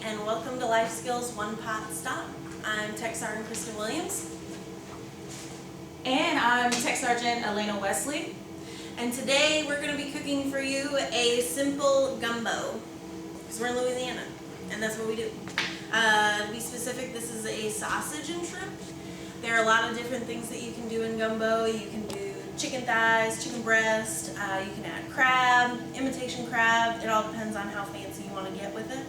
and welcome to Life Skills One Pot Stop. I'm Tech Sergeant Kristen Williams. And I'm Tech Sergeant Elena Wesley. And today we're going to be cooking for you a simple gumbo, because we're in Louisiana, and that's what we do. To be specific, this is a sausage and shrimp. There are a lot of different things that you can do in gumbo. You can do chicken thighs, chicken breast, you can add crab, imitation crab. It all depends on how fancy you want to get with it.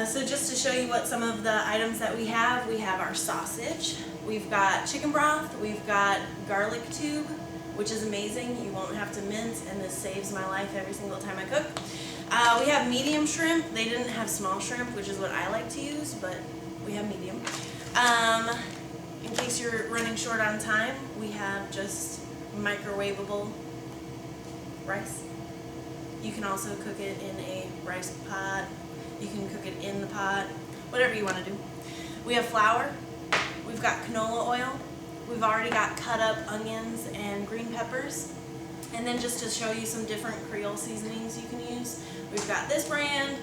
So just to show you what some of the items that we have our sausage, we've got chicken broth, we've got garlic tube, which is amazing. You won't have to mince, and this saves my life every single time I cook. We have medium shrimp. They didn't have small shrimp, which is what I like to use, but we have medium. In case you're running short on time, we have just microwavable rice. You can also cook it in a rice pot. You can cook it in the pot, whatever you want to do. We have flour. We've got canola oil. We've already got cut up onions and green peppers. And then just to show you some different Creole seasonings you can use, we've got this brand.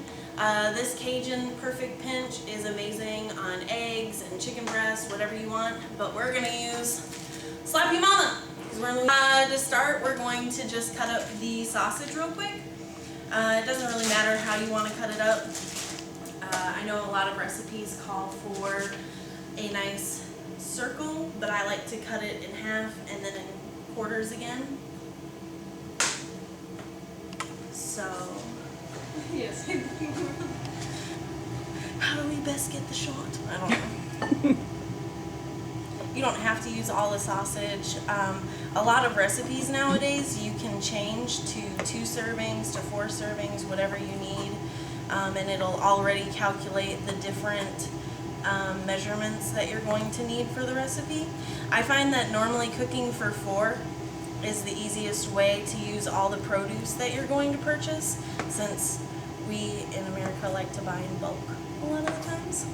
This Cajun Perfect Pinch is amazing on eggs and chicken breast, whatever you want. But we're going to use Slap Your Mama. To start, we're going to just cut up the sausage real quick. It doesn't really matter how you want to cut it up. I know a lot of recipes call for a nice circle, but I like to cut it in half and then in quarters again. So, Yes. how do we best get the shot? I don't know. You don't have to use all the sausage. A lot of recipes nowadays you can change to 2 servings to 4 servings, whatever you need, and it'll already calculate the different measurements that you're going to need for the recipe. I find that normally cooking for 4 is the easiest way to use all the produce that you're going to purchase, since we in America like to buy in bulk a lot of the times.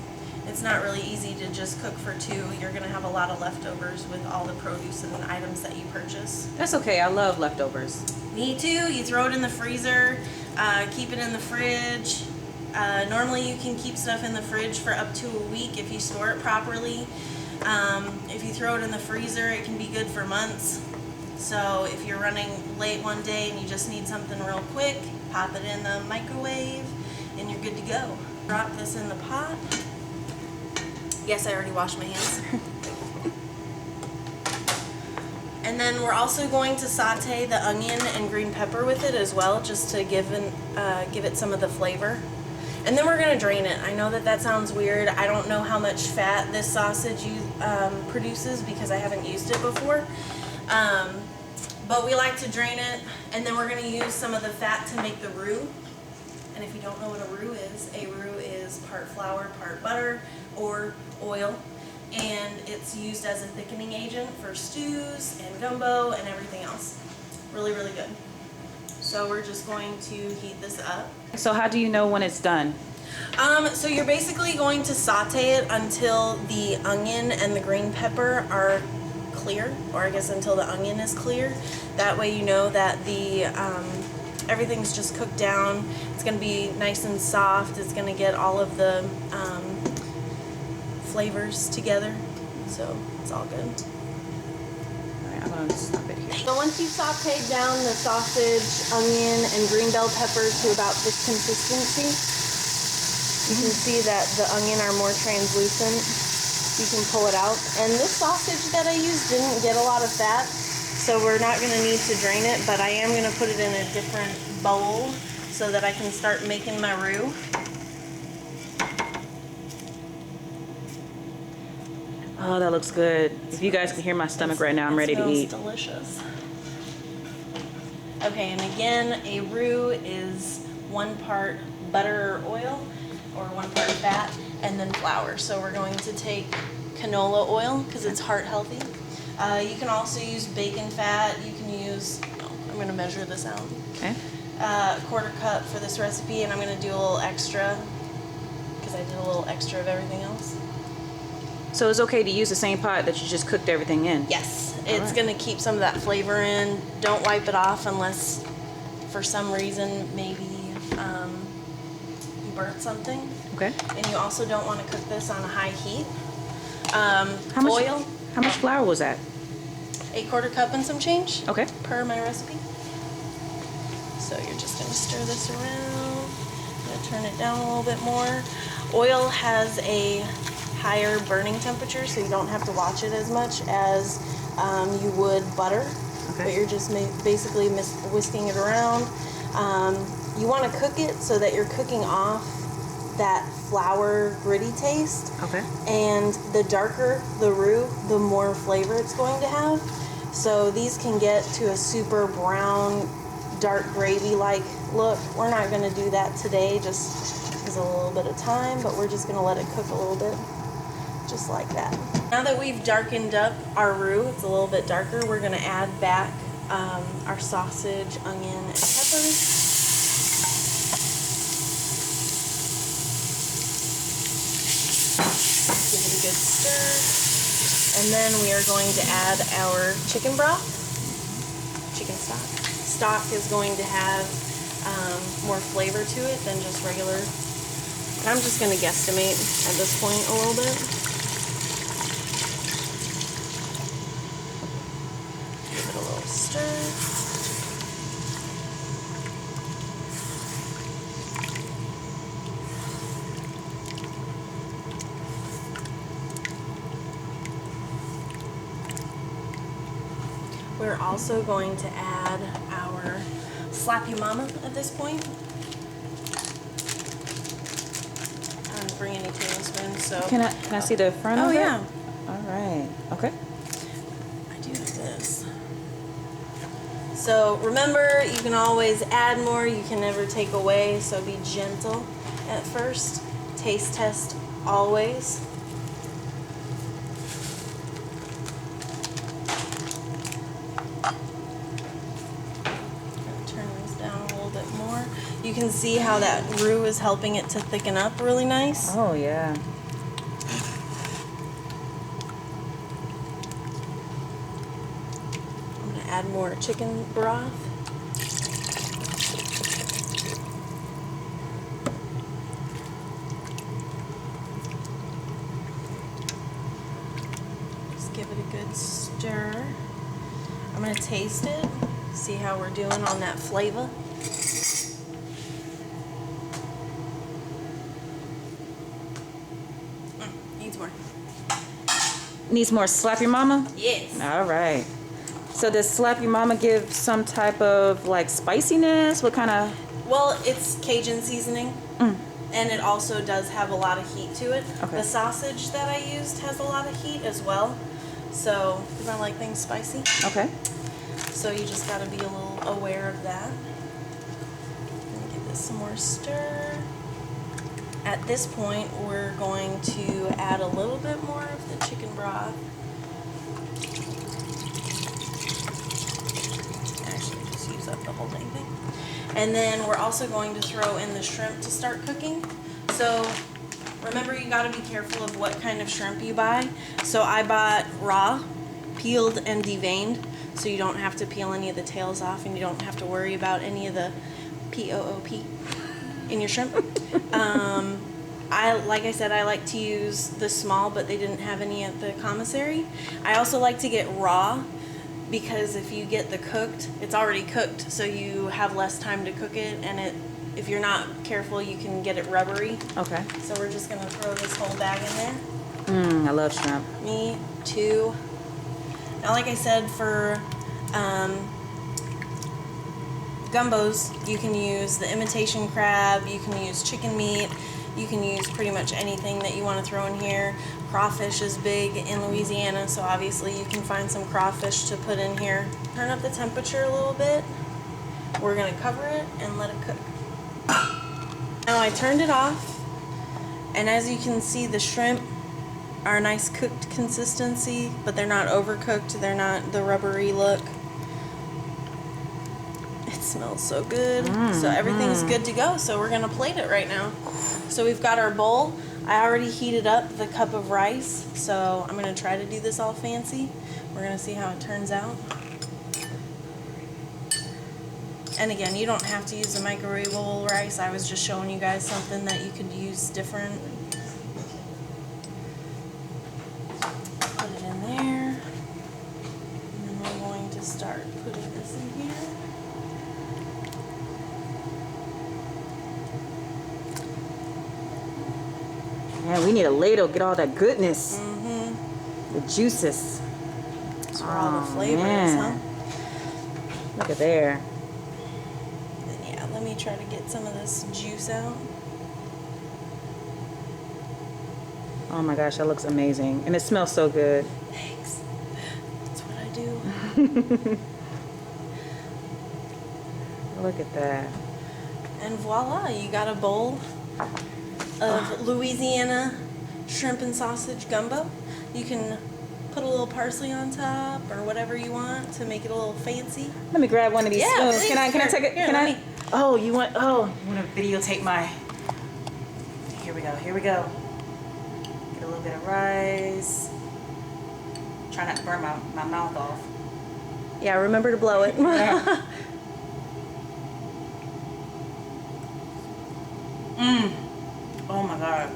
It's not really easy to just cook for 2. You're going to have a lot of leftovers with all the produce and the items that you purchase. That's okay. I love leftovers. Me too. You throw it in the freezer, keep it in the fridge. Normally you can keep stuff in the fridge for up to a week if you store it properly. If you throw it in the freezer, it can be good for months. So if you're running late one day and you just need something real quick, pop it in the microwave and you're good to go. Drop this in the pot. Yes, I already washed my hands. And then we're also going to saute the onion and green pepper with it as well, just to give it some of the flavor. And then we're going to drain it. I know that that sounds weird. I don't know how much fat this sausage produces because I haven't used it before. But we like to drain it, and then we're going to use some of the fat to make the roux. And if you don't know what a roux is part flour, part butter, or oil. And it's used as a thickening agent for stews and gumbo and everything else. Really, really good. So we're just going to heat this up. So how do you know when it's done? So you're basically going to saute it until the onion and the green pepper are clear, or I guess until the onion is clear. That way you know that the everything's just cooked down. It's going to be nice and soft. It's going to get all of the flavors together, so it's all good. Alright, I'm going to stop it here. So once you've sauteed down the sausage, onion, and green bell pepper to about this consistency, you can see that the onion are more translucent. You can pull it out. And this sausage that I used didn't get a lot of fat, so we're not going to need to drain it, but I am going to put it in a different bowl so that I can start making my roux. Oh, that looks good. If you guys can hear my stomach right now, I'm ready to eat. It smells delicious. Okay, and again, a roux is 1 part butter or oil, or 1 part fat, and then flour. So we're going to take canola oil because it's heart healthy. You can also use bacon fat. You can use, I'm going to measure this out. Okay. 1/4 cup for this recipe, and I'm going to do a little extra because I did a little extra of everything else. So it's okay to use the same pot that you just cooked everything in? Yes, it's going to keep some of that flavor in. Don't wipe it off unless for some reason maybe you burnt something. Okay. And you also don't want to cook this on a high heat. How much flour was that? 1/4 cup and some change. Okay. Per my recipe. So you're just going to stir this around. Going to turn it down a little bit more. Oil has a higher burning temperature, so you don't have to watch it as much as you would butter. Okay. But you're just basically whisking it around. You want to cook it so that you're cooking off that flour gritty taste. Okay. And the darker the roux, the more flavor it's going to have. So these can get to a super brown, dark gravy-like look. We're not going to do that today, just because of a little bit of time, but we're just going to let it cook a little bit, just like that. Now that we've darkened up our roux, it's a little bit darker, we're going to add back our sausage, onion, and peppers. Give it a good stir. And then we are going to add our chicken broth, chicken stock. Stock is going to have more flavor to it than just regular. And I'm just going to guesstimate at this point a little bit. Give it a little stir. We're also going to add our Slap You Mama at this point. I didn't bring any tablespoons, so. Can I see the front of it? Oh, yeah. All right. Okay. I do this. So remember, you can always add more, you can never take away, so be gentle at first. Taste test always. You can see how that roux is helping it to thicken up really nice. Oh, yeah. I'm going to add more chicken broth. Just give it a good stir. I'm going to taste it, see how we're doing on that flavor. Needs more Slap Your Mama? Yes. All right. So does Slap Your Mama give some type of like spiciness? What kind of? Well, it's Cajun seasoning. And it also does have a lot of heat to it. Okay. The sausage that I used has a lot of heat as well. So if I like things spicy. Okay. So you just got to be a little aware of that. Gonna give this some more stir. At this point, we're going to add a little bit more of the chicken broth. Actually, just use up the whole dang thing. And then we're also going to throw in the shrimp to start cooking. So remember, you got to be careful of what kind of shrimp you buy. So I bought raw, peeled and deveined, so you don't have to peel any of the tails off and you don't have to worry about any of the POOP in your shrimp. Like I said, I like to use the small, but they didn't have any at the commissary. I also like to get raw because if you get the cooked, it's already cooked, so you have less time to cook it, and if you're not careful, you can get it rubbery. Okay. So we're just gonna throw this whole bag in there. I love shrimp. Me too. Now, like I said, for gumbos, you can use the imitation crab, you can use chicken meat, you can use pretty much anything that you want to throw in here. Crawfish is big in Louisiana, so obviously you can find some crawfish to put in here. Turn up the temperature a little bit. We're going to cover it and let it cook. Now I turned it off, and as you can see, the shrimp are a nice cooked consistency, but they're not overcooked, they're not the rubbery look. It smells so good. So everything's good to go, so we're gonna plate it right now. So we've got our bowl. I already heated up the cup of rice, so I'm gonna try to do this all fancy. We're gonna see how it turns out. And again, you don't have to use the microwavable rice. I was just showing you guys something that you could use different. Put it in there. And then we're going to start putting this in here. Man, we need a ladle. Get all that goodness. Mm-hmm. The juices. That's where all the flavor is, man. huh? Look at there. And yeah, let me try to get some of this juice out. Oh my gosh, that looks amazing. And it smells so good. Thanks. That's what I do. Look at that. And voila, you got a bowl of Louisiana shrimp and sausage gumbo. You can put a little parsley on top or whatever you want to make it a little fancy. Let me grab one of these Yeah, spoons. please. Can I take it? Here, Can let I? me- Oh, you want to videotape my. Here we go. Here we go. Get a little bit of rice. Try not to burn my mouth off. Yeah, remember to blow it. Yeah. Oh my God.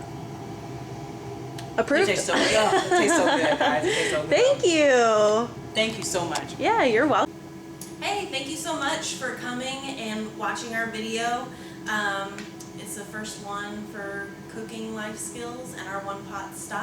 It Approved? tastes so good. It tastes so good, guys. It tastes so good. Thank you. Thank you so much. Yeah, you're welcome. Hey, thank you so much for coming and watching our video. It's the first one for cooking life skills and our one pot stock.